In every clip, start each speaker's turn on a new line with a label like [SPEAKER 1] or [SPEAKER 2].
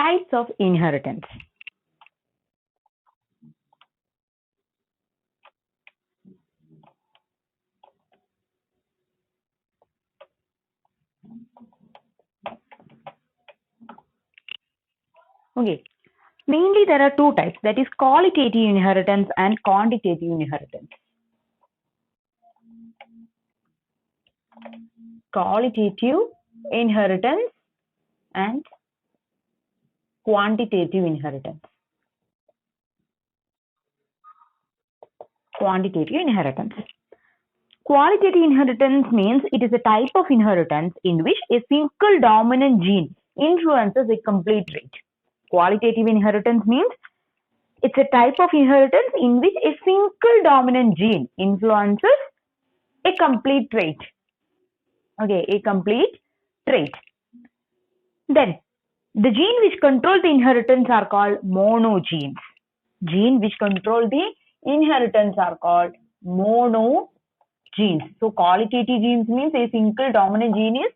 [SPEAKER 1] types of inheritance. Okay, mainly there are two types, that is qualitative inheritance and quantitative inheritance. Qualitative inheritance and quantitative inheritance. Quantitative inheritance. Qualitative inheritance means it is a type of inheritance in which a single dominant gene influences a complete trait. Qualitative inheritance means it's a type of inheritance in which a single dominant gene influences a complete trait. Okay, a complete trait. Then, the gene which control the inheritance are called monogenes. Gene which control the inheritance are called monogenes. So, qualitative genes means a single dominant gene is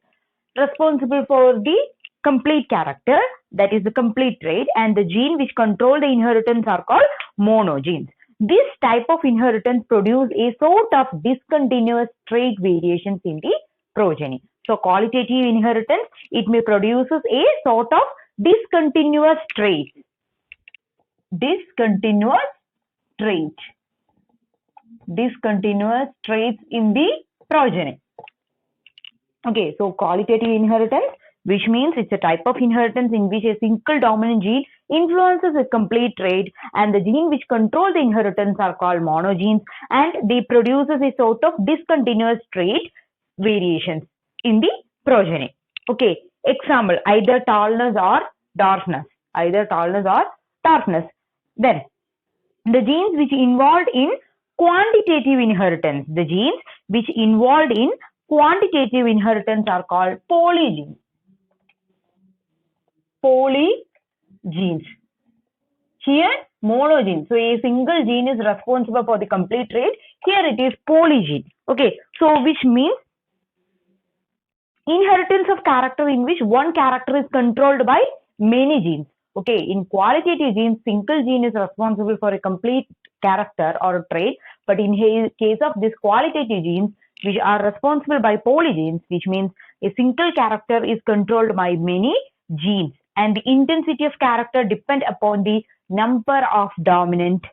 [SPEAKER 1] responsible for the complete character, that is the complete trait, and the gene which control the inheritance are called monogenes. This type of inheritance produce a sort of discontinuous trait variations in the progeny. So qualitative inheritance, it may produces a sort of discontinuous trait. Discontinuous trait. Discontinuous traits in the progeny. Okay, so qualitative inheritance, which means it's a type of inheritance in which a single dominant gene influences a complete trait, and the gene which control the inheritance are called monogenes, and they produces a sort of discontinuous trait variations in the progeny. Okay, example, either tallness or darkness. Either tallness or darkness. Then, the genes which involved in quantitative inheritance, the genes which involved in quantitative inheritance are called polygenes. Polygenes. Here, monogenes. So, a single gene is responsible for the complete trait. Here it is polygene. Okay, so which means inheritance of character in which one character is controlled by many genes. Okay, in qualitative genes, single gene is responsible for a complete character or a trait, but in case of this qualitative genes, which are responsible by polygenes, which means a single character is controlled by many genes, and the intensity of character depend upon the number of dominant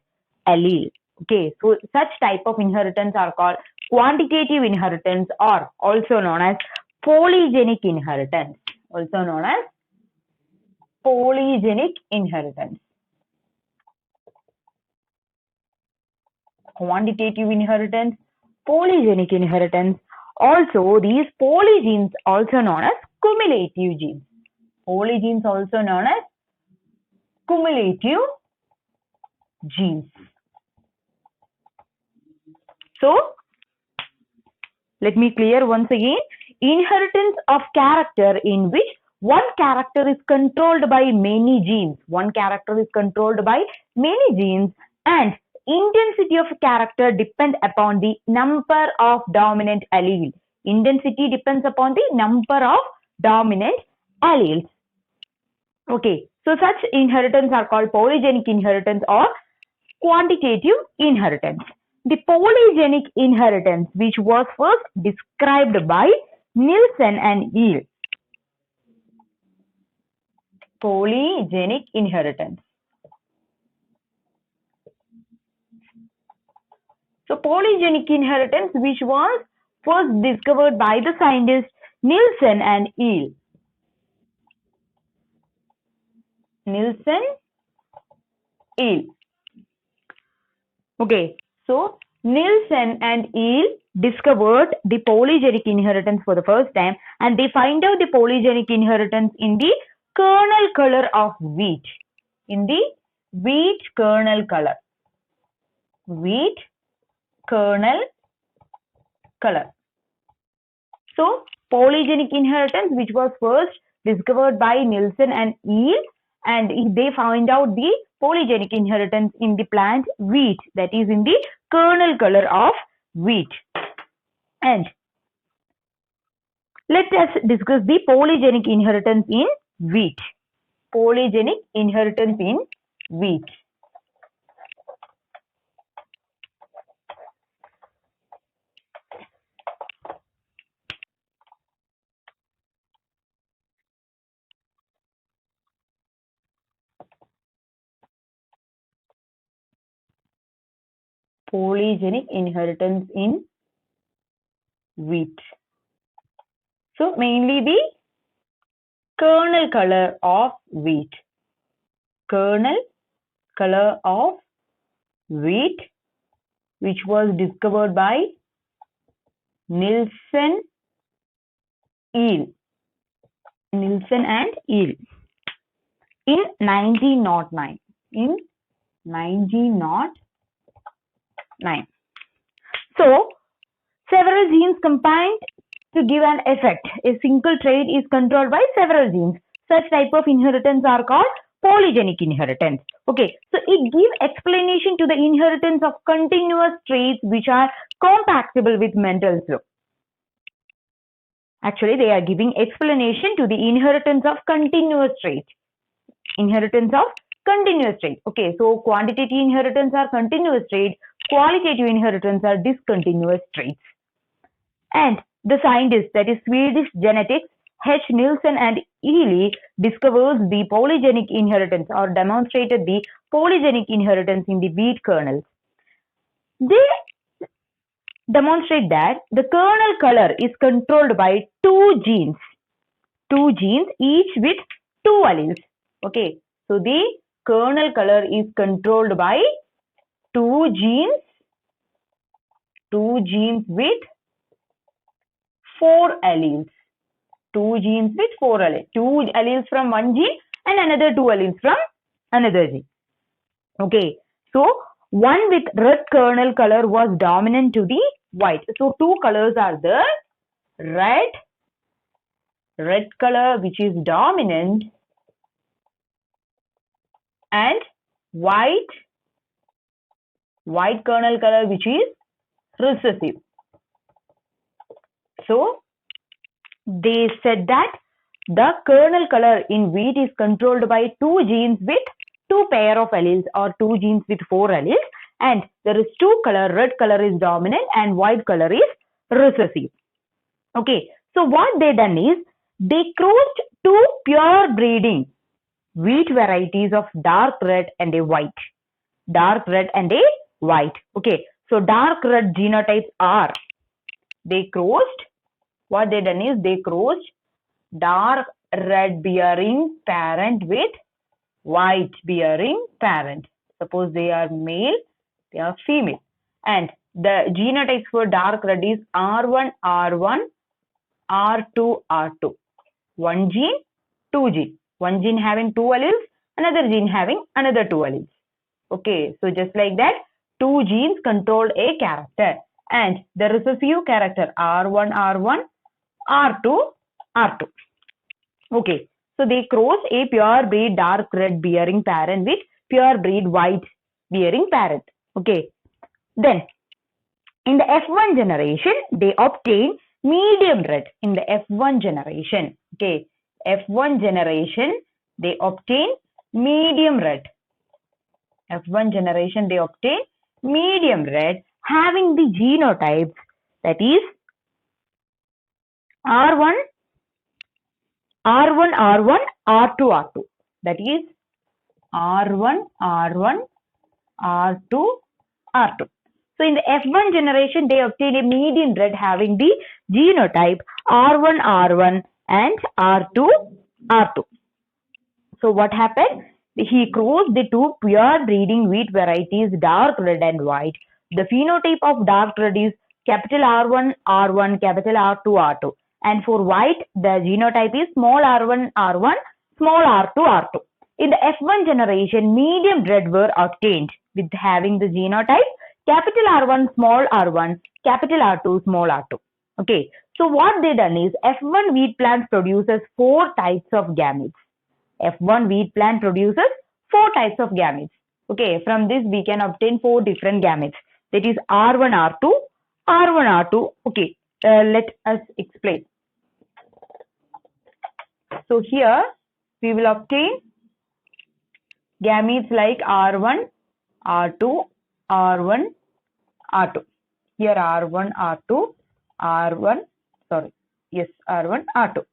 [SPEAKER 1] allele. Okay, so such type of inheritance are called quantitative inheritance, or also known as polygenic inheritance. Also known as polygenic inheritance. Quantitative inheritance, polygenic inheritance. Also, these polygenes also known as cumulative genes. Polygenes also known as cumulative genes. So, let me clear once again. Inheritance of character in which one character is controlled by many genes. One character is controlled by many genes, and intensity of character depends upon the number of dominant alleles. Intensity depends upon the number of dominant alleles. Okay, so such inheritance are called polygenic inheritance or quantitative inheritance. The polygenic inheritance, which was first described by Nielsen and Eel. Polygenic inheritance. So, polygenic inheritance, which was first discovered by the scientists Nielsen and Eel. Nielsen, Eel. Okay, so Nielsen and Eel discovered the polygenic inheritance for the first time, and they find out the polygenic inheritance in the kernel color of wheat. In the wheat kernel color. Wheat kernel color. So, polygenic inheritance, which was first discovered by Nielsen and Eel, and they found out the polygenic inheritance in the plant wheat, that is in the kernel color of wheat. And let us discuss the polygenic inheritance in wheat. polygenic inheritance in wheat? Polygenic inheritance in wheat. So mainly the kernel color of wheat. Kernel color of wheat, which was discovered by Nielsen Eel. Nielsen and Eel in 1909. In 1909. So, several genes combined to give an effect. A single trait is controlled by several genes. Such type of inheritance are called polygenic inheritance. Okay, so it gives explanation to the inheritance of continuous traits which are compatible with Mendel's law. Actually, they are giving explanation to the inheritance of continuous traits. Inheritance of continuous traits. Okay, so quantitative inheritance are continuous traits, qualitative inheritance are discontinuous traits. And the scientist, that is Swedish genetics, H. Nielsen and Ely, discovers the polygenic inheritance or demonstrated the polygenic inheritance in the wheat kernels. They demonstrate that the kernel color is controlled by two genes, each with two alleles. Okay, so the kernel color is controlled by two genes with four alleles. Two genes with four alleles. Two alleles from one gene and another two alleles from another gene. Okay, so one with red kernel color was dominant to the white. So two colors are there. Red color which is dominant, and white kernel color which is recessive. So they said that the kernel color in wheat is controlled by two genes with two pair of alleles or two genes with four alleles, and there is two color, red color is dominant and white color is recessive. Okay, so what they done is they crossed two pure breeding wheat varieties of dark red and a white. Dark red and a white. Okay, so dark red genotypes are, they crossed, what they done is they crossed dark red bearing parent with white bearing parent. Suppose they are male, they are female. And the genotypes for dark red is R1, R1, R2, R2. One gene, two gene. One gene having two alleles, another gene having another two alleles. Okay, so just like that, two genes control a character. And the recessive character R1, R1, R2, R2. Okay, so they cross a pure breed dark red bearing parent with pure breed white bearing parent. Okay, then in the F1 generation, they obtain medium red. In the F1 generation, okay, F1 generation, they obtain medium red. F1 generation, they obtain medium red having the genotypes, that is R1, R1, R1, R2, R2. That is R1, R1, R2, R2. So in the F1 generation, they obtain a median red having the genotype R1, R1 and R2, R2. So what happened? He crossed the two pure breeding wheat varieties dark red and white. The phenotype of dark red is capital R1, R1, capital R2, R2. And for white, the genotype is small r1, r1, small r2, r2. In the F1 generation, medium red were obtained with having the genotype capital R1, small r1, capital R2, small r2. Okay, so what they done is F1 wheat plant produces four types of gametes. F1 wheat plant produces four types of gametes. Okay, from this we can obtain four different gametes. That is R1, R2, R1, R2. Okay, let us explain. So here we will obtain gametes like R1, R2, R1, R2. Here R1, R2, R1, sorry, yes, R1, R2.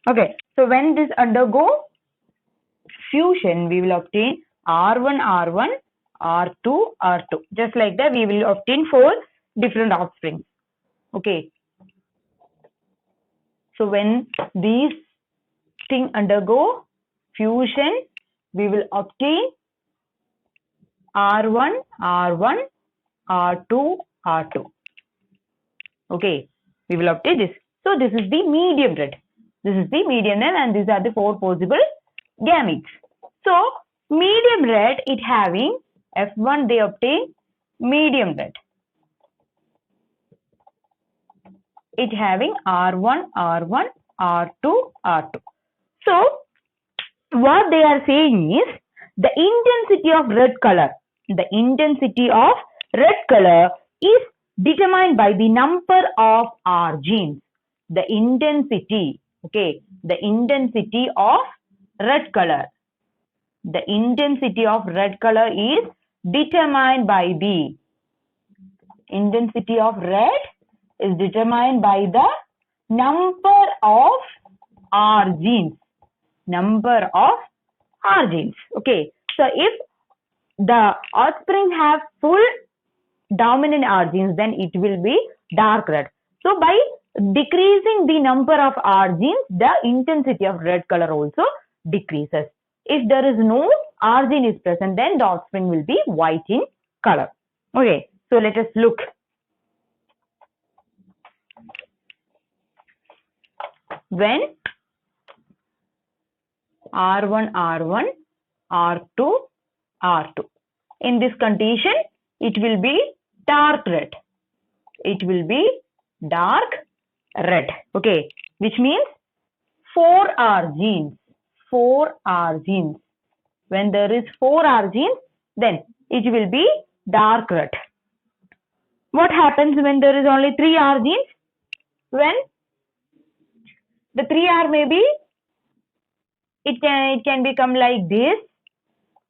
[SPEAKER 1] Okay, so when this undergo fusion, we will obtain R1, R1, R2, R2. Just like that, we will obtain 4 different offsprings. Okay. So when these things undergo fusion, we will obtain R1, R1, R2, R2. Okay, we will obtain this. So this is the medium red. This is the medium red, and these are the 4 possible gametes. So medium red, it having F1, they obtain medium red. It having R1, R1, R2, R2. So what they are saying is the intensity of red color. The intensity of red color is determined by the number of R genes. The intensity, okay, the intensity of red color. The intensity of red color is determined by the intensity of red is determined by the number of R genes. Number of R genes. Okay. So if the offspring have full dominant R genes, then it will be dark red. So by decreasing the number of R genes, the intensity of red color also decreases. If there is no R gene is present, then the offspring will be white in color. Okay. So let us look. When R1, R1, R2, R2. In this condition, it will be dark red. It will be dark red. Okay, which means 4 R genes. 4 R genes. When there is 4 R genes, then it will be dark red. What happens when there is only 3 R genes? When the 3 R may be, it can become like this,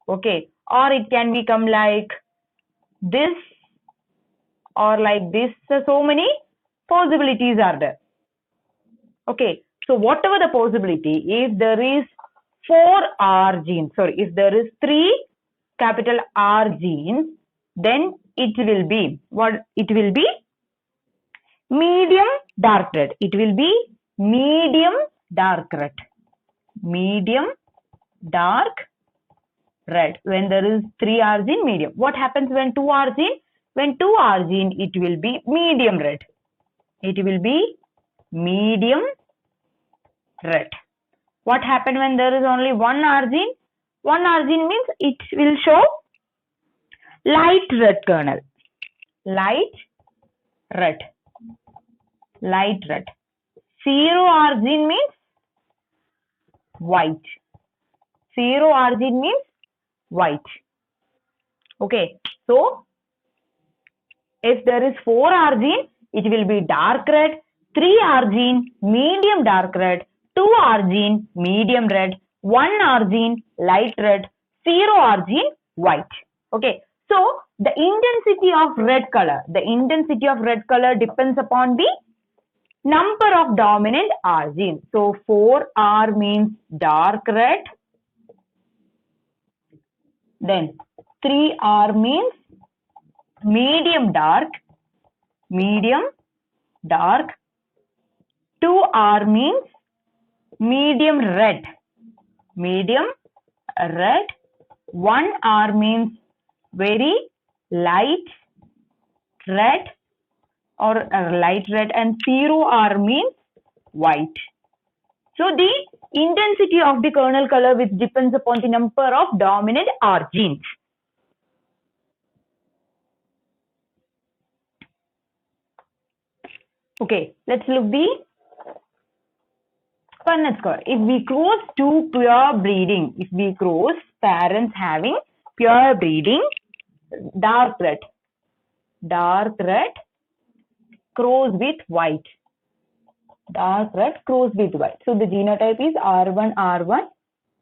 [SPEAKER 1] okay, or it can become like this or like this. So many possibilities are there. Okay, so whatever the possibility, if there is 4 R genes, sorry, if there is 3 capital R genes, then it will be what? It will be medium dark red. It will be medium dark red. Medium dark red. When there is 3 R gene, medium. What happens when 2 R gene? When 2 R gene, it will be medium red. It will be medium red. What happens when there is only 1 R gene? 1 R gene means it will show light red kernel. Light red. Light red. 0 R gene means white. 0 R gene means white. Okay, so if there is 4 R gene, it will be dark red. 3 R gene, medium dark red. 2 R gene, medium red. 1 R gene, light red. 0 R gene, white. Okay, so the intensity of red color. The intensity of red color depends upon the number of dominant R genes. So 4 R means dark red. Then 3 R means medium dark. Medium dark. 2 R means medium red. Medium red. 1 R means very light red or light red, and 0 R means white. So the intensity of the kernel color which depends upon the number of dominant R genes. Okay, let's look the Punnett score. If we cross two pure breeding, if we cross parents having pure breeding, dark red cross with white. Dark red cross with white. So the genotype is R1, R1,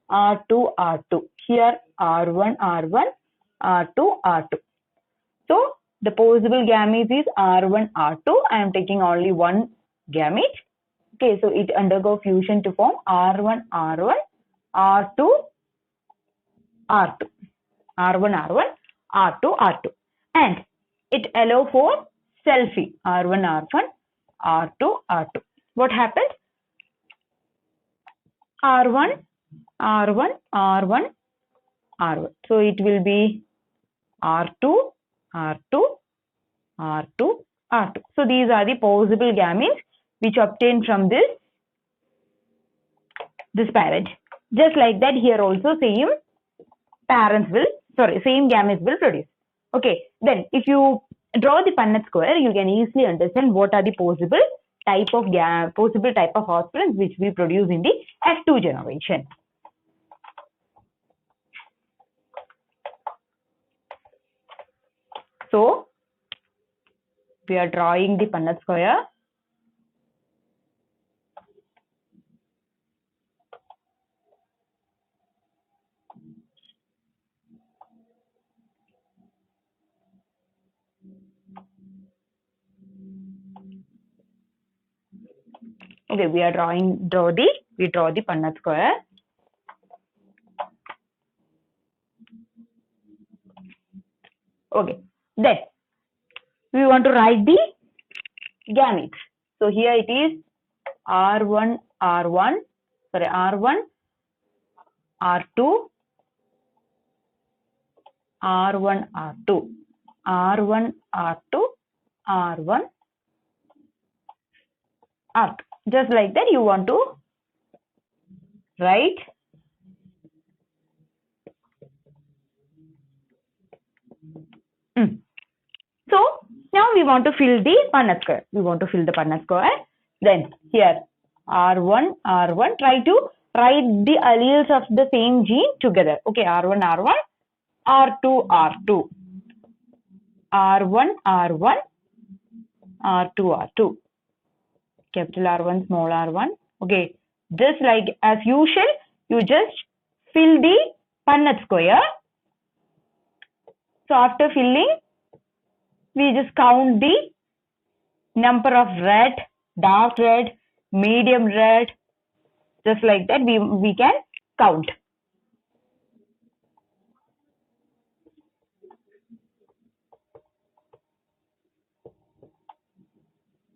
[SPEAKER 1] R2, R2. Here R1, R1, R2, R2. So the possible gametes is R1, R2. I am taking only one gamete. Okay, so it undergo fusion to form R1, R1, R2, R2. R1, R1, R2, R2. And it allow for selfie R1, R1, R2, R2. What happened? R1, R1, R1, R1. So it will be R2, R2, R2, R2. So these are the possible gametes which obtained from this parent. Just like that, here also same gametes will produce. Okay, then if you draw the Punnett square, you can easily understand what are the possible type of offsprings which we produce in the F2 generation. So we are drawing the Punnett square. Okay, we draw the Punnett square. Okay, then we want to write the gametes. So here it is R1, R1, R1, R2, R1, R2, R1, R2, R1, R2. Just like that, you want to write So now we want to fill the Punnett square. Then here R1, R1, try to write the alleles of the same gene together. Okay, R1, R1, R2, R2, R1, R1, R2, R2, capital R1, small r1. Okay, just like as usual, you just fill the Punnett square. So after filling, we just count the number of red, dark red, medium red. Just like that, we can count.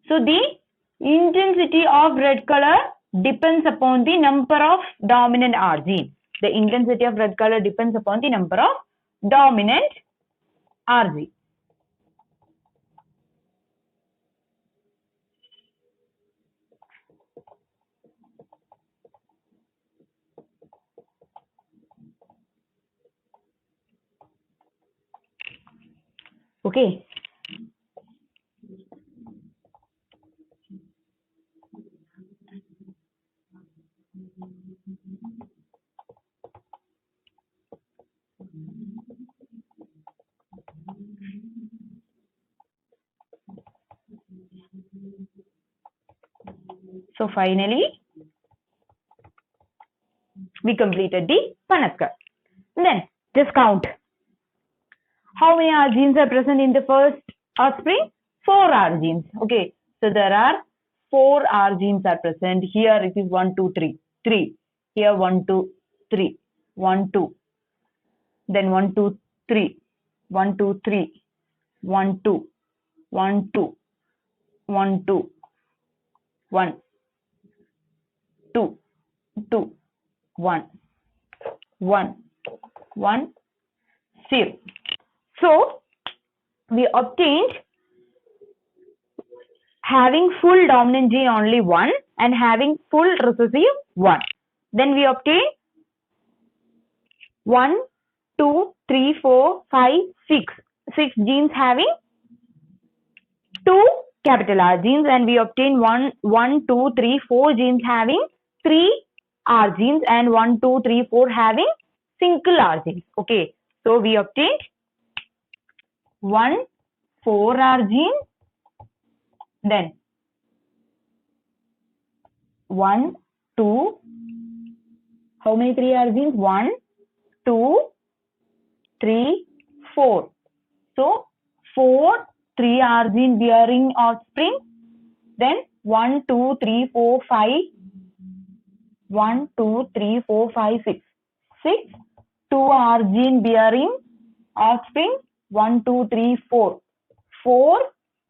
[SPEAKER 1] So the intensity of red color depends upon the number of dominant R gene. The intensity of red color depends upon the number of dominant R gene. Okay. So finally, we completed the Punnett square. Then just count. How many R genes are present in the first offspring? 4 R genes. Okay, so there are 4 R genes are present. Here it is 1, 2, 3. 3. Here 1, 2, 3. 1, 2. Then 1, 2, 3. 1, 2, 3. 1, 2. 1, 2. 1, 2. 1. 2. 2. 1. 1. 1. 0. So we obtained having full dominant gene only 1 and having full recessive 1. Then we obtain 1, 2, 3, 4, 5, 6. 6 genes having 2 capital R genes, and we obtain 1, 2, 3, 4 genes having 3 R genes, and 1, 2, 3, 4 having single R genes. Okay, so we obtained 1, 4 R gene, then 1, 2, How many 3 are genes? 1, 2, 3, 4. So 4 3 are gene bearing offspring. Then 1, 2, 3, 4, 5. 1, 2, 3, 4, 5, 6. 6 2 are gene bearing offspring. 1, 2, 3, 4. 4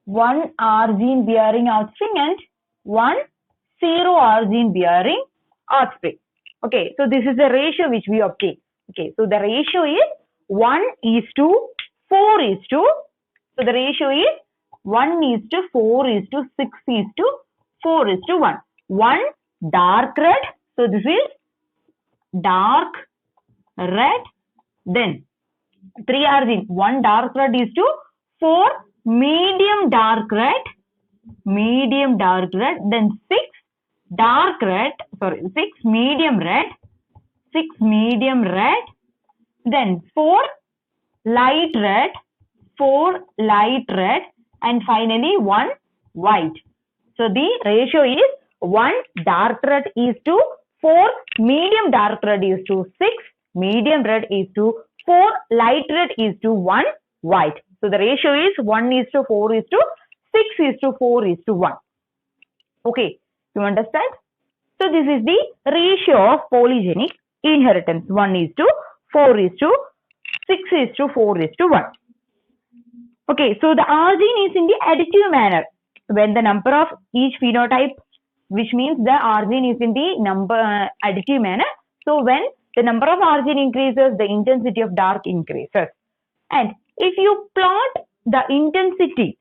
[SPEAKER 1] 1 are gene bearing offspring and 1 0 are gene bearing offspring. Okay, so this is the ratio which we obtain. Okay, so the ratio is 1 is to 4 is to, so the ratio is 1 is to 4 is to 6 is to 4 is to 1. 1 dark red, so this is dark red, then 3 are gene, 1 dark red is to 4 medium dark red, then 6 dark red, 6 medium red, then 4 light red, and finally 1 white. So the ratio is 1 dark red is to 4 medium dark red is to 6 medium red is to 4 light red is to 1 white. So the ratio is 1 is to 4 is to 6 is to 4 is to 1. Okay, you understand? So this is the ratio of polygenic inheritance. 1 is to 4 is to 6 is to 4 is to 1. Okay, so the R gene is in the additive manner. When the number of each phenotype, which means the R gene is in the additive manner. So when the number of R gene increases, the intensity of dark increases. And if you plot the intensity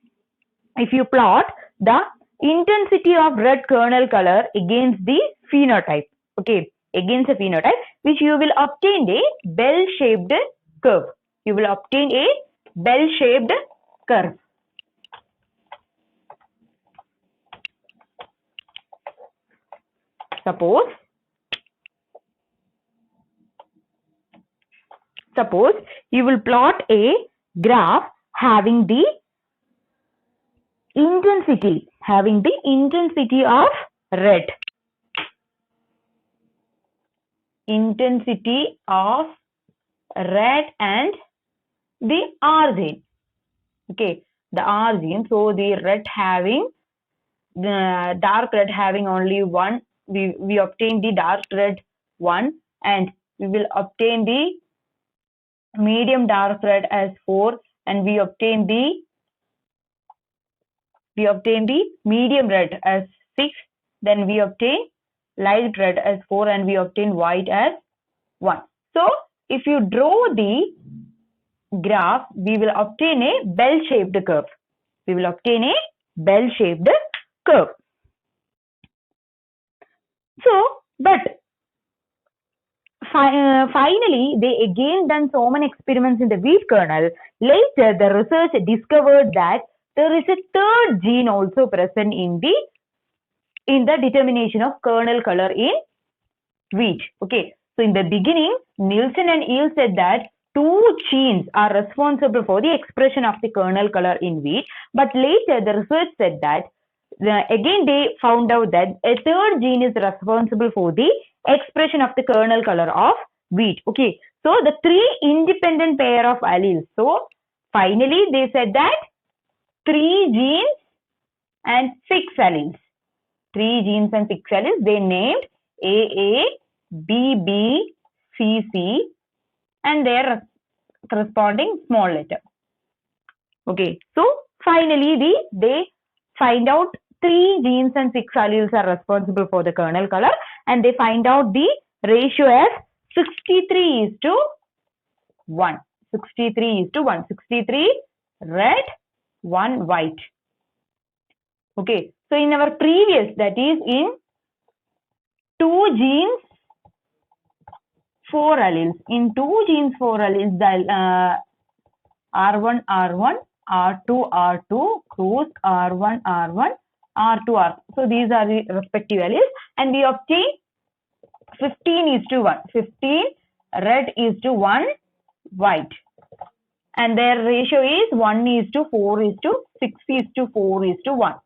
[SPEAKER 1] of red kernel color against the phenotype, okay, against a phenotype, which you will obtain a bell-shaped curve. You will obtain a bell-shaped curve. Suppose you will plot a graph having the intensity of red. Intensity of red and the R gene. Okay, the R gene. So the red having, the dark red having only one. We obtain the dark red 1, and we will obtain the medium dark red as 4, and we obtain the medium red as 6, then we obtain light red as 4, and we obtain white as 1. So if you draw the graph, we will obtain a bell-shaped curve. So, but finally, they again done so many experiments in the wheat kernel. Later, the research discovered that there is a third gene also present in the determination of kernel color in wheat. Okay, so in the beginning, Nielsen and Eel said that 2 genes are responsible for the expression of the kernel color in wheat, but later the research said that again they found out that a third gene is responsible for the expression of the kernel color of wheat. Okay, so the 3 independent pair of alleles. So finally they said that 3 genes and 6 alleles. 3 genes and 6 alleles. They named AA, BB, CC, and their corresponding small letter. Okay, so finally they find out 3 genes and 6 alleles are responsible for the kernel color, and they find out the ratio as 63:1. 63:1. 63 red, 1 white. Okay, so in our previous, that is in 2 genes, 4 alleles. In 2 genes, 4 alleles, the R1, R1, R2, R2, cross R1, R1, R2, R2. So these are the respective alleles, and we obtain 15:1. 15 red is to 1 white, and their ratio is 1:4:6:4:1.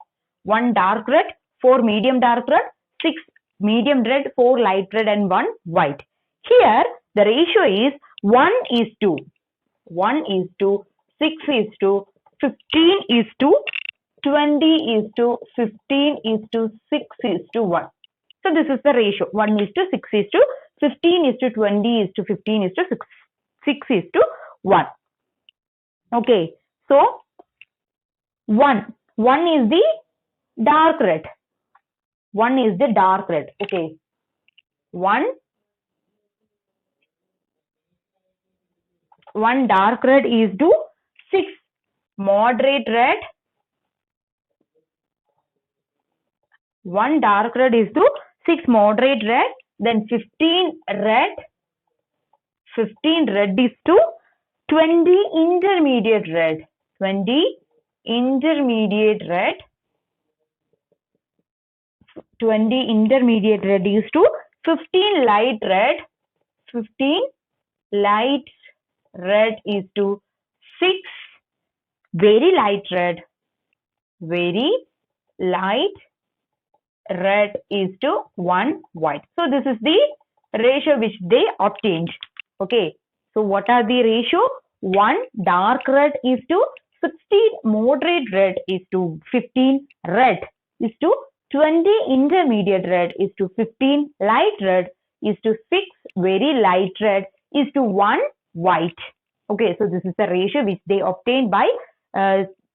[SPEAKER 1] 1 dark red, 4 medium dark red, 6 medium red, 4 light red, and 1 white. Here the ratio is 1:2. 1:6:15:20:15:6. So this is the ratio 1:6:15:20:15:6 Okay, so 1 is the dark red. 1 is the dark red. Okay, 1 dark red is to 6 moderate red. 1 dark red is to 6 moderate red. Then 15 red. 15 red is to 20 intermediate red. 20 intermediate red. 20 intermediate red is to 15 light red. 15 light red is to 6 very light red. Very light red is to 1 white. So this is the ratio which they obtained. Okay, so what are the ratio? 1 dark red is to 16 moderate red is to 15 red is to 20 intermediate red is to 15 light red is to 6 very light red is to 1 white. Okay, so this is the ratio which they obtained by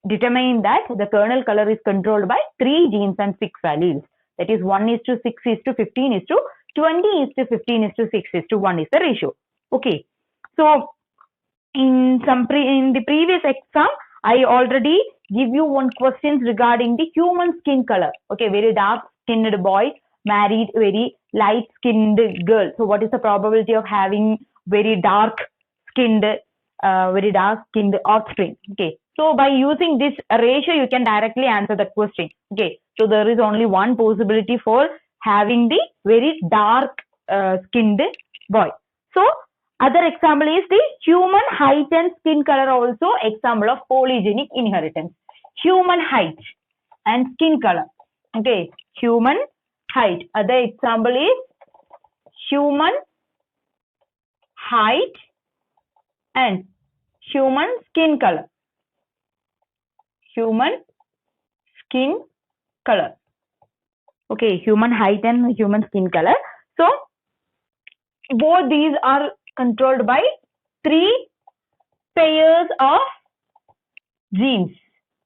[SPEAKER 1] determining that the kernel color is controlled by 3 genes and 6 alleles. That is 1:6:15:20:15:6:1 is the ratio. Okay, so in the previous exam, I already give you one questions regarding the human skin color. Okay, very dark skinned boy married very light skinned girl. So what is the probability of having very dark skinned offspring? Okay, so by using this ratio, you can directly answer the question. Okay, so there is only one possibility for having the very dark skinned boy. So other example is the human height and skin color, also example of polygenic inheritance. Human height and skin color. Okay, human height. Other example is human height and human skin color. Human skin color. Okay, human height and human skin color. So both these are controlled by 3 pairs of genes.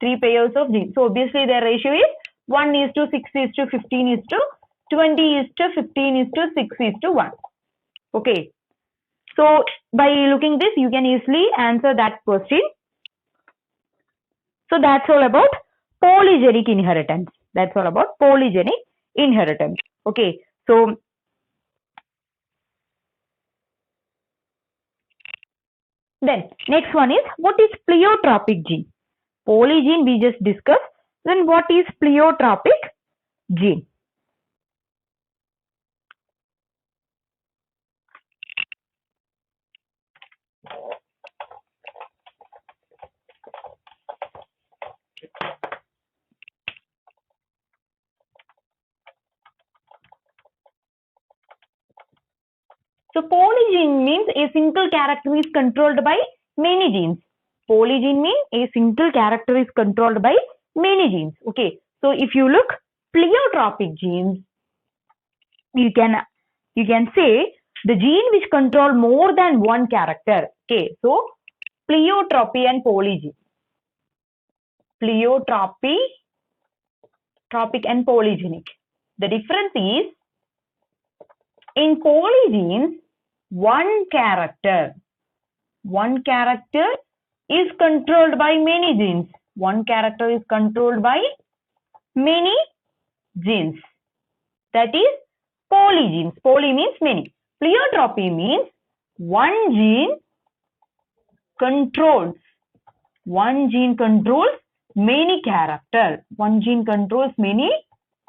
[SPEAKER 1] 3 pairs of genes. So obviously their ratio is 1:6:15:20:15:6:1. Okay. So by looking this, you can easily answer that question. So that's all about polygenic inheritance. That's all about polygenic inheritance. Okay. So then next one is, what is pleiotropic gene? Polygene we just discussed. Then what is pleiotropic gene? So polygene means a single character is controlled by many genes. Polygene means a single character is controlled by many genes. Okay. So if you look pleiotropic genes, you can say the gene which control more than one character. Okay. So pleiotropy and polygene. Pleiotropy, tropic and polygenic. The difference is, in polygenes, one character is controlled by many genes. One character is controlled by many genes. That is polygenes. Poly means many. Pleiotropy means one gene controls many character. One gene controls many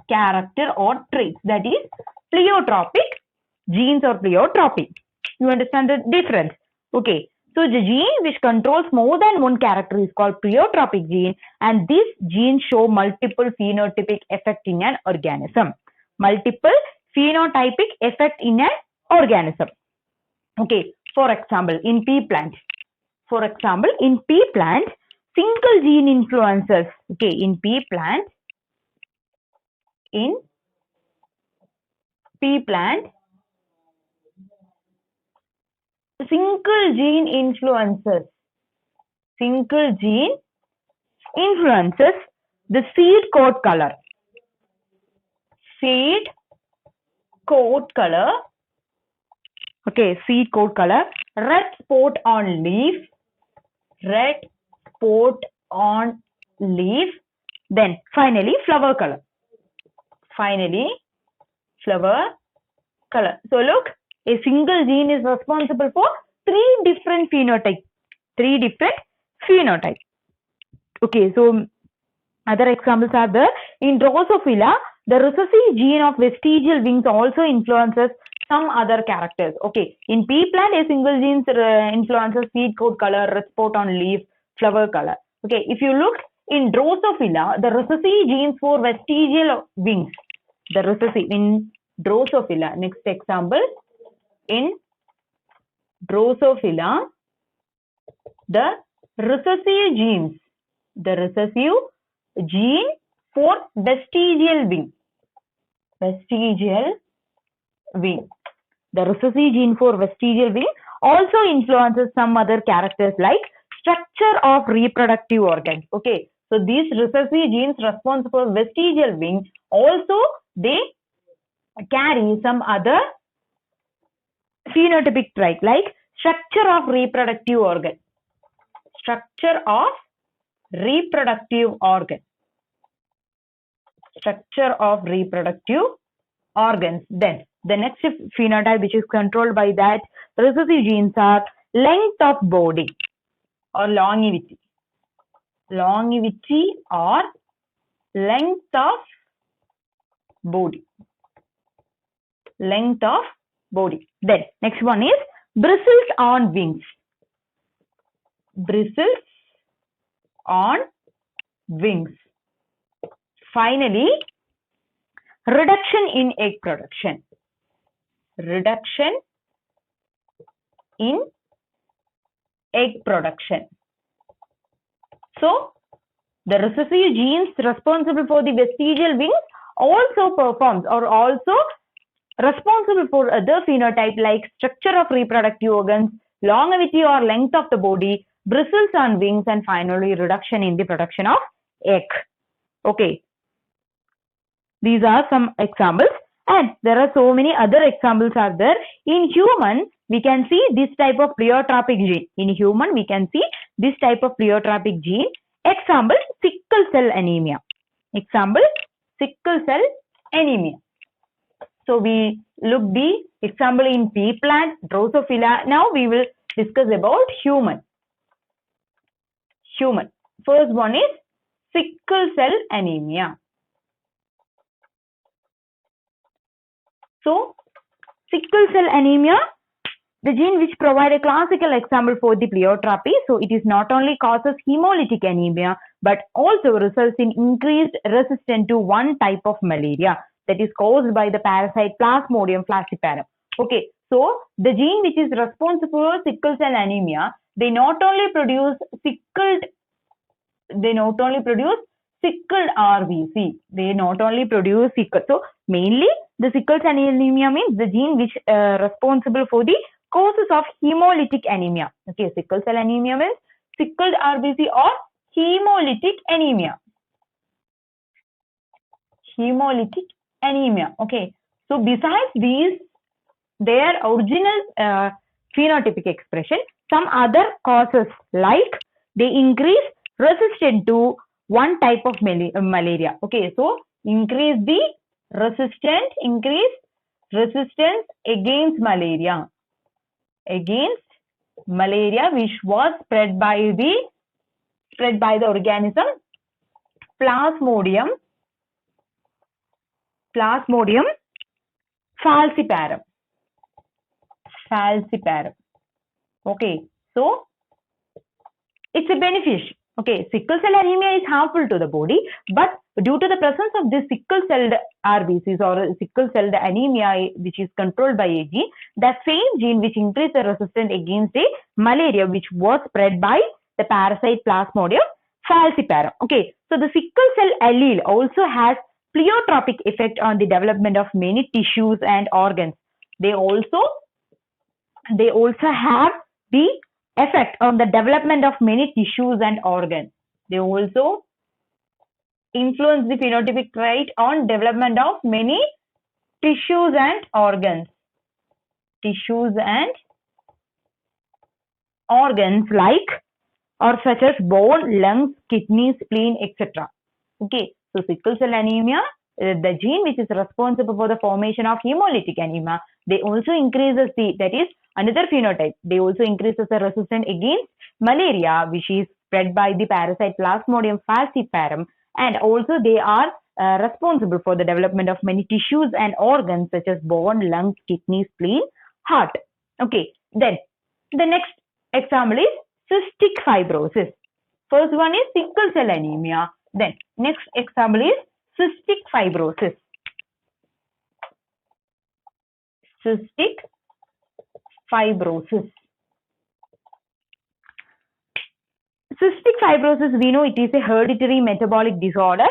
[SPEAKER 1] character or traits. That is pleiotropic genes or pleiotropy. You understand the difference? Okay. So the gene which controls more than one character is called pleiotropic gene, and this gene show multiple phenotypic effect in an organism. Multiple phenotypic effect in an organism. Okay, for example, in pea plant. For example, in pea plant, single gene influences. Okay, in pea plant, in pea plant, single gene influences. Single gene influences the seed coat color. Seed coat color. Okay, seed coat color. Red spot on leaf. Red spot on leaf. Then finally flower color. Finally flower color. So look, a single gene is responsible for three different phenotypes. Three different phenotypes. Okay, so other examples are there. In Drosophila, the recessive gene of vestigial wings also influences some other characters. Okay, in pea plant, a single gene influences seed coat color, red spot on leaf, flower color. Okay, if you look in Drosophila, the recessive genes for vestigial wings. The recessive in Drosophila. Next example, in Drosophila, the recessive genes. The recessive gene for vestigial wing. Vestigial wing. The recessive gene for vestigial wing also influences some other characters like structure of reproductive organs. Okay, so these recessive genes responsible for vestigial wing also they carry some other phenotypic trait like structure of reproductive organ. Structure of reproductive organ. Structure of reproductive organs. Then the next phenotype which is controlled by that recessive genes are length of body or longevity. Longevity or length of body. Length of body. Then next one is bristles on wings. Bristles on wings. Finally, reduction in egg production. Reduction in egg production. So, the recessive genes responsible for the vestigial wings also performs or also responsible for other phenotype like structure of reproductive organs, longevity or length of the body, bristles on wings, and finally reduction in the production of egg. Okay. These are some examples and there are so many other examples are there. In human, we can see this type of pleiotropic gene. In human, we can see this type of pleiotropic gene. Example, sickle cell anemia. Example, sickle cell anemia. So we look the example in pea plant, Drosophila. Now we will discuss about human. Human. First one is sickle cell anemia. So, sickle cell anemia, the gene which provide a classical example for the pleiotropy. So, it is not only causes hemolytic anemia, but also results in increased resistance to one type of malaria that is caused by the parasite Plasmodium falciparum. Okay, so the gene which is responsible for sickle cell anemia, they not only produce sickled RBC. They not only produce sickle. So mainly the sickle cell anemia means the gene which responsible for the causes of hemolytic anemia. Okay, sickle cell anemia means sickled RBC or hemolytic anemia. Hemolytic anemia. Okay. So besides these, their original phenotypic expression, some other causes like they increase resistance to one type of malaria. Okay, so increase resistance against malaria. Against malaria which was spread by the organism Plasmodium falciparum. Okay, so it's a beneficial. Okay, sickle cell anemia is harmful to the body, but Due to the presence of this sickle-celled RBCs or sickle-celled anemia, which is controlled by a gene, that same gene which increases the resistance against a malaria, which was spread by the parasite Plasmodium falciparum. Okay, so the sickle cell allele also has pleiotropic effect on the development of many tissues and organs. They also have the effect on the development of many tissues and organs. They also influence the phenotypic trait on development of many tissues and organs. Tissues and organs like or such as bone, lungs, kidney, spleen, etc. Okay, so sickle cell anemia, the gene which is responsible for the formation of hemolytic anemia, they also increases that is another phenotype. They also increases the resistance against malaria, which is spread by the parasite Plasmodium falciparum, and also they are responsible for the development of many tissues and organs such as bone, lungs, kidney, spleen, heart. Okay, then the next example is cystic fibrosis. First one is sickle cell anemia. Then next example is cystic fibrosis. Cystic fibrosis. Cystic fibrosis, we know it is a hereditary metabolic disorder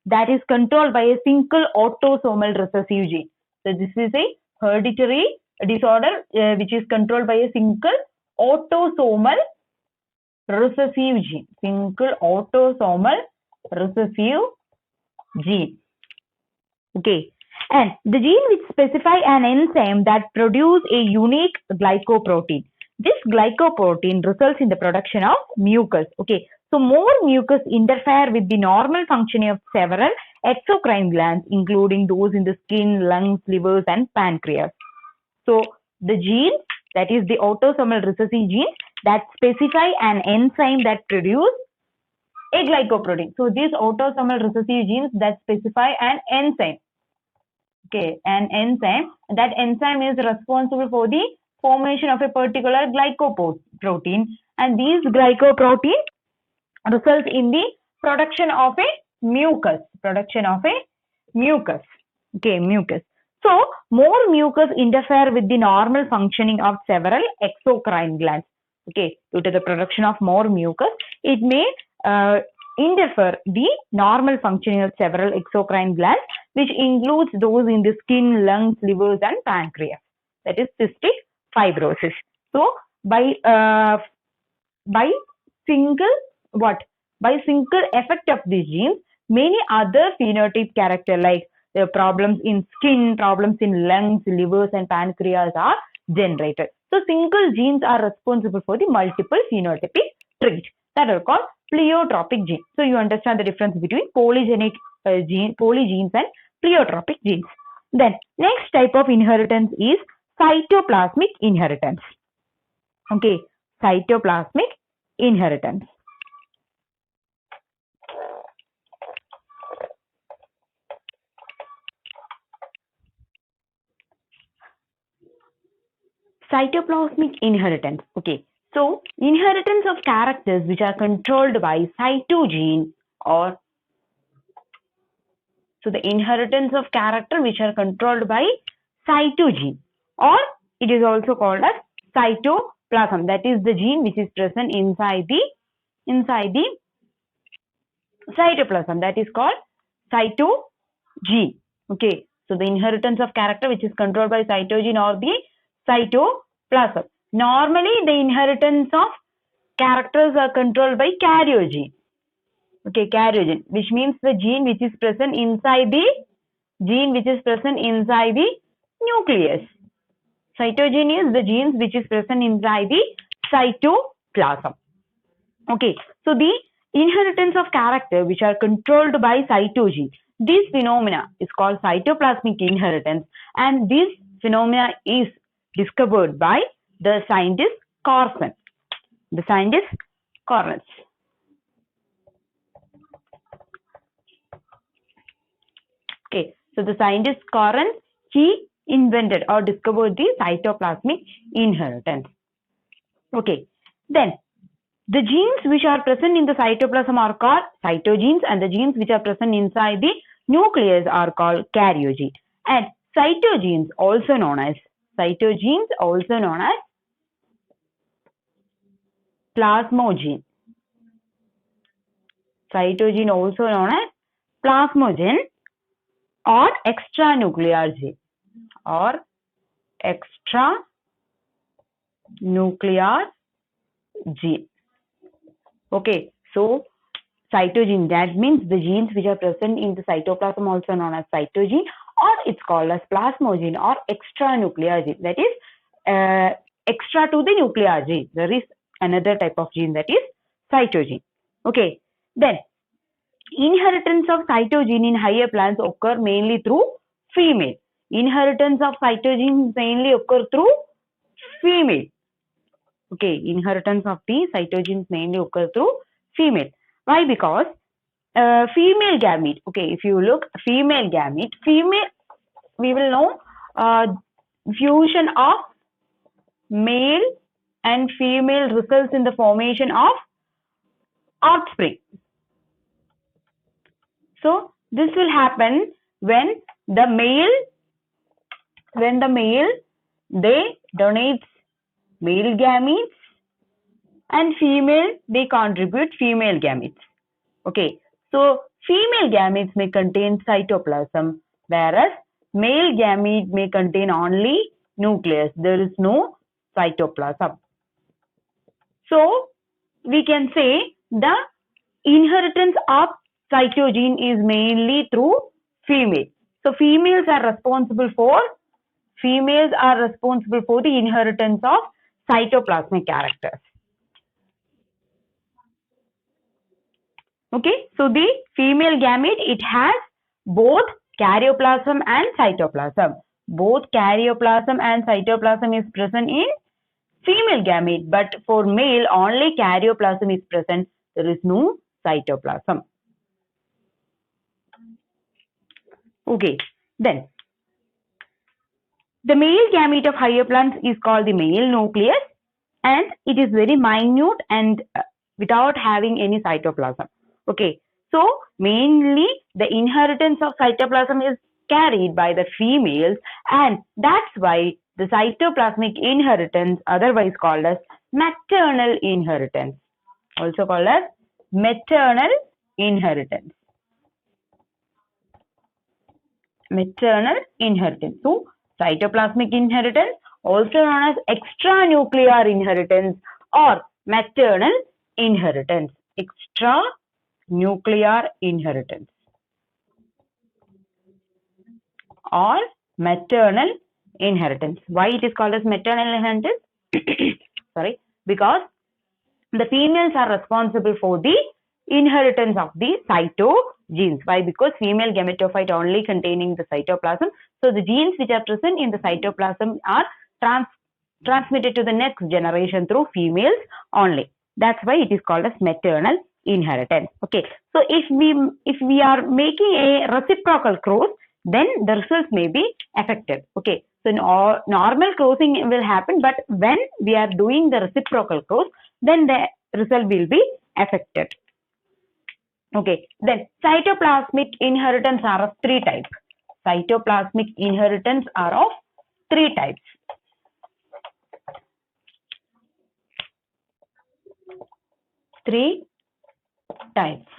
[SPEAKER 1] that is controlled by a single autosomal recessive gene. So this is a hereditary disorder which is controlled by a single autosomal recessive gene. Single autosomal recessive gene. Okay. And the gene which specify an enzyme that produce a unique glycoprotein. This glycoprotein results in the production of mucus. Okay. So more mucus interfere with the normal functioning of several exocrine glands, including those in the skin, lungs, livers, and pancreas. So the gene, that is the autosomal recessive gene, that specify an enzyme that produce a glycoprotein. So these autosomal recessive genes that specify an enzyme. Okay, an enzyme. That enzyme is responsible for the formation of a particular glycoprotein, and these glycoprotein results in the production of a mucus. Okay, mucus. So more mucus interfere with the normal functioning of several exocrine glands. Okay, due to the production of more mucus, it may interfere the normal functioning of several exocrine glands, which includes those in the skin, lungs, livers, and pancreas. That is cystic fibrosis. So by single effect of these genes, many other phenotype character like the problems in skin, problems in lungs, livers, and pancreas are generated. So single genes are responsible for the multiple phenotypic traits that are called pleiotropic genes. So you understand the difference between polygenes and pleiotropic genes. Then next type of inheritance is cytoplasmic inheritance. Okay, cytoplasmic inheritance. Cytoplasmic inheritance. Okay, so inheritance of characters which are controlled by cytogene, or so the inheritance of character which are controlled by cytogene, or it is also called as cytoplasm. That is the gene which is present inside the cytoplasm. That is called cytogene. Okay, so the inheritance of character which is controlled by cytogene or the cytoplasm. Normally, the inheritance of characters are controlled by karyogene. Okay, karyogene, which means the gene which is present inside the nucleus. Cytogene is the genes which is present inside the cytoplasm. Okay, so the inheritance of character which are controlled by cytogene, this phenomena is called cytoplasmic inheritance, and this phenomena is discovered by the scientist Corson. Okay, so the scientist Corson, he invented or discovered the cytoplasmic inheritance. Okay, then The genes which are present in the cytoplasm are called cytogenes, and the genes which are present inside the nucleus are called karyogenes. And cytogenes also known as plasmogene. Cytogene also known as plasmogene or extranuclear gene Okay, so cytogene, that means the genes which are present in the cytoplasm also known as cytogene, or it's called as plasmogene or extranuclear gene, that is extra to the nuclear gene. There is another type of gene, that is cytogene. Okay, then inheritance of cytogene in higher plants occur mainly through female. Inheritance of cytogene mainly occur through female. Okay, inheritance of the cytogenes mainly occur through female. Why? Because female gamete. Okay, if you look female gamete, we will know fusion of male and female results in the formation of offspring. So this will happen when the male they donates male gametes and female they contribute female gametes. Okay, so female gametes may contain cytoplasm, whereas male gamete may contain only nucleus. There is no cytoplasm. So we can say the inheritance of cytogene is mainly through female. So females are responsible for the inheritance of cytoplasmic characters. Okay, so the female gamete, it has both karyoplasm and cytoplasm. Both karyoplasm and cytoplasm is present in female gamete, but for male only karyoplasm is present. There is no cytoplasm. Okay, then the male gamete of higher plants is called the male nucleus, and it is very minute and without having any cytoplasm. Okay, so mainly the inheritance of cytoplasm is carried by the females, and that's why the cytoplasmic inheritance, otherwise called as maternal inheritance, also called as maternal inheritance. Maternal inheritance. So cytoplasmic inheritance, also known as extranuclear inheritance or maternal inheritance. Extranuclear inheritance or maternal inheritance. Why it is called as maternal inheritance? Sorry, because the females are responsible for the inheritance of the cytogenes. Why? Because female gametophyte only containing the cytoplasm. So the genes which are present in the cytoplasm are transmitted to the next generation through females only. That's why it is called as maternal inheritance. Okay, so if we are making a reciprocal cross, then the results may be affected. Okay, so normal crossing will happen, but when we are doing the reciprocal cross, then the result will be affected. Okay, then cytoplasmic inheritance are of three types. Cytoplasmic inheritance are of three types. Three types.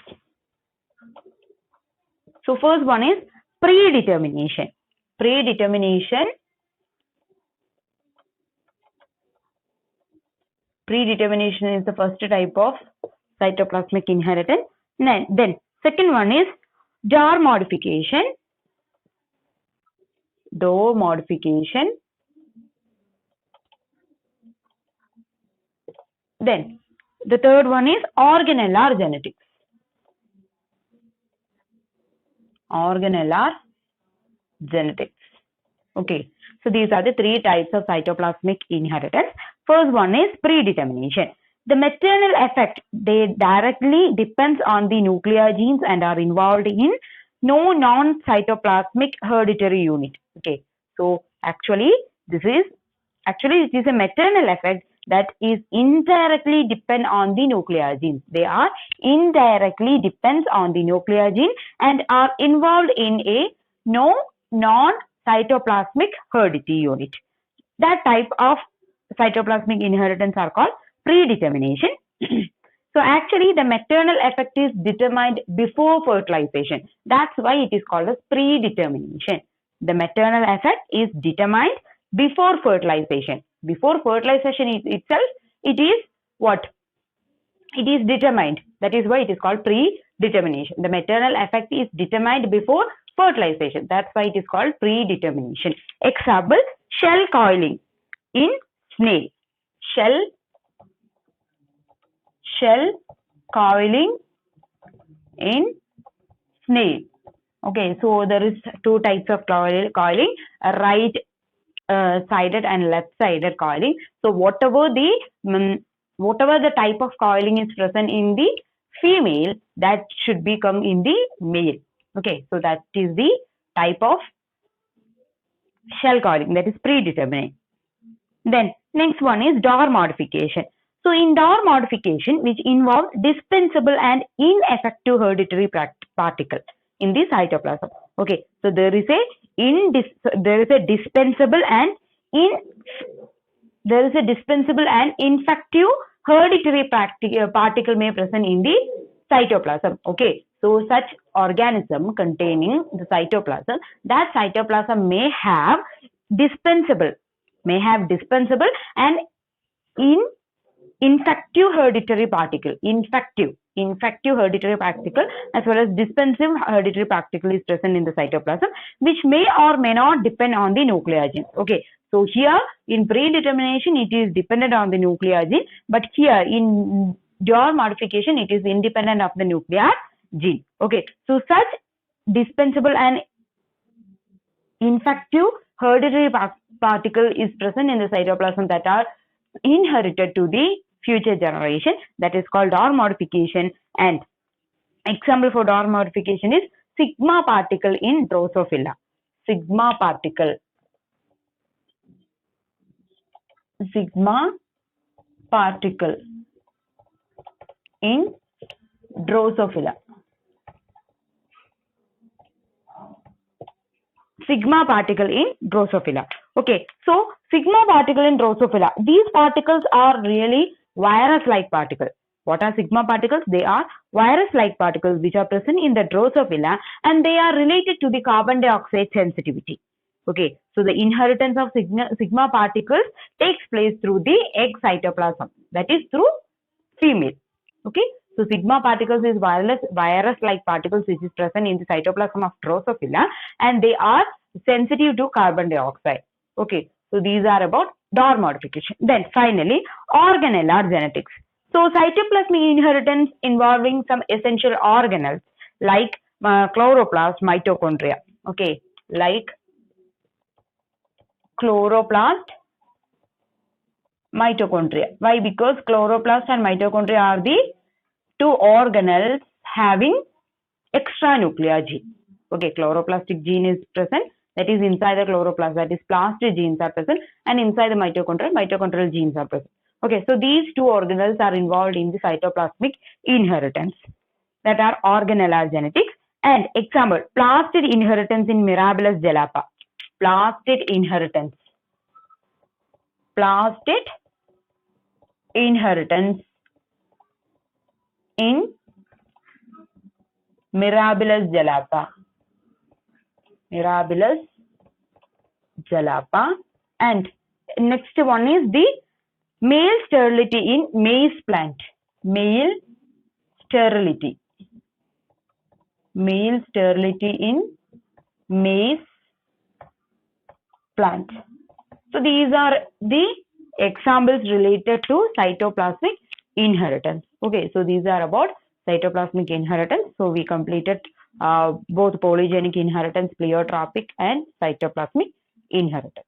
[SPEAKER 1] So first one is predetermination. Predetermination is the first type of cytoplasmic inheritance. Then second one is DOR modification. DOR modification. Then the third one is organellar genetics. Organellar genetics. Okay, so these are the three types of cytoplasmic inheritance. First one is predetermination. The maternal effect, they directly depends on the nuclear genes and are involved in no non-cytoplasmic hereditary unit. Okay, so actually it is a maternal effect that is indirectly depend on the nuclear genes. They are indirectly depends on the nuclear gene and are involved in a non-cytoplasmic heredity unit. That type of cytoplasmic inheritance are called predetermination. So actually the maternal effect is determined before fertilization. That's why it is called as predetermination. The maternal effect is determined before fertilization. Before fertilization itself, it is what? It is determined. That is why it is called predetermination. The maternal effect is determined before fertilization. That's why it is called predetermination. Example, shell coiling in snail. Shell coiling in snail. Okay, so there is two types of coiling, right sided and left sided coiling. So whatever the type of coiling is present in the female, that should become in the male. Okay, so that is the type of shell coiling, that is predetermined. Then next one is Dorr modification. So in Dorr modification, which involves dispensable and ineffective hereditary particle in the cytoplasm. Okay, so there is a dispensable and infective hereditary particle may present in the cytoplasm. Okay, so such organism containing the cytoplasm, that cytoplasm may have dispensable and infective hereditary particle, infective hereditary particle as well as dispensive hereditary particle is present in the cytoplasm, which may or may not depend on the nuclear gene. Okay, so here in predetermination it is dependent on the nuclear gene, but here in Dorr modification it is independent of the nuclear gene. Okay, so such dispensable and infective hereditary particle is present in the cytoplasm that are inherited to the future generation, that is called Dorr modification. And example for Dorr modification is sigma particle in Drosophila. Sigma particle in Drosophila. Sigma particle in Drosophila. Okay, so sigma particle in Drosophila, these particles are really virus-like particles. What are sigma particles? They are virus-like particles which are present in the Drosophila and they are related to the carbon dioxide sensitivity. Okay, so the inheritance of sigma particles takes place through the egg cytoplasm, that is through female. Okay, so sigma particles is virus-like particles which is present in the cytoplasm of Drosophila and they are sensitive to carbon dioxide. Okay, so these are about Dorr modification. Then finally, organellar genetics. So cytoplasmic inheritance involving some essential organelles like chloroplast, mitochondria. Okay, like chloroplast, mitochondria. Why? Because chloroplast and mitochondria are the two organelles having extranuclear gene. Okay, chloroplastic gene is present, that is inside the chloroplast, that is plast genes are present, and inside the mitochondrial genes are present. Okay, so these two organelles are involved in the cytoplasmic inheritance, that are organellar genetics. And example, plastid inheritance in Mirabilis jalapa. Plastid inheritance in Mirabilis jalapa. And next one is the male sterility in maize plant. Male sterility in maize plant. So these are the examples related to cytoplasmic inheritance. Okay, so these are about cytoplasmic inheritance. So we completed both polygenic inheritance, pleiotropic and cytoplasmic inheritance.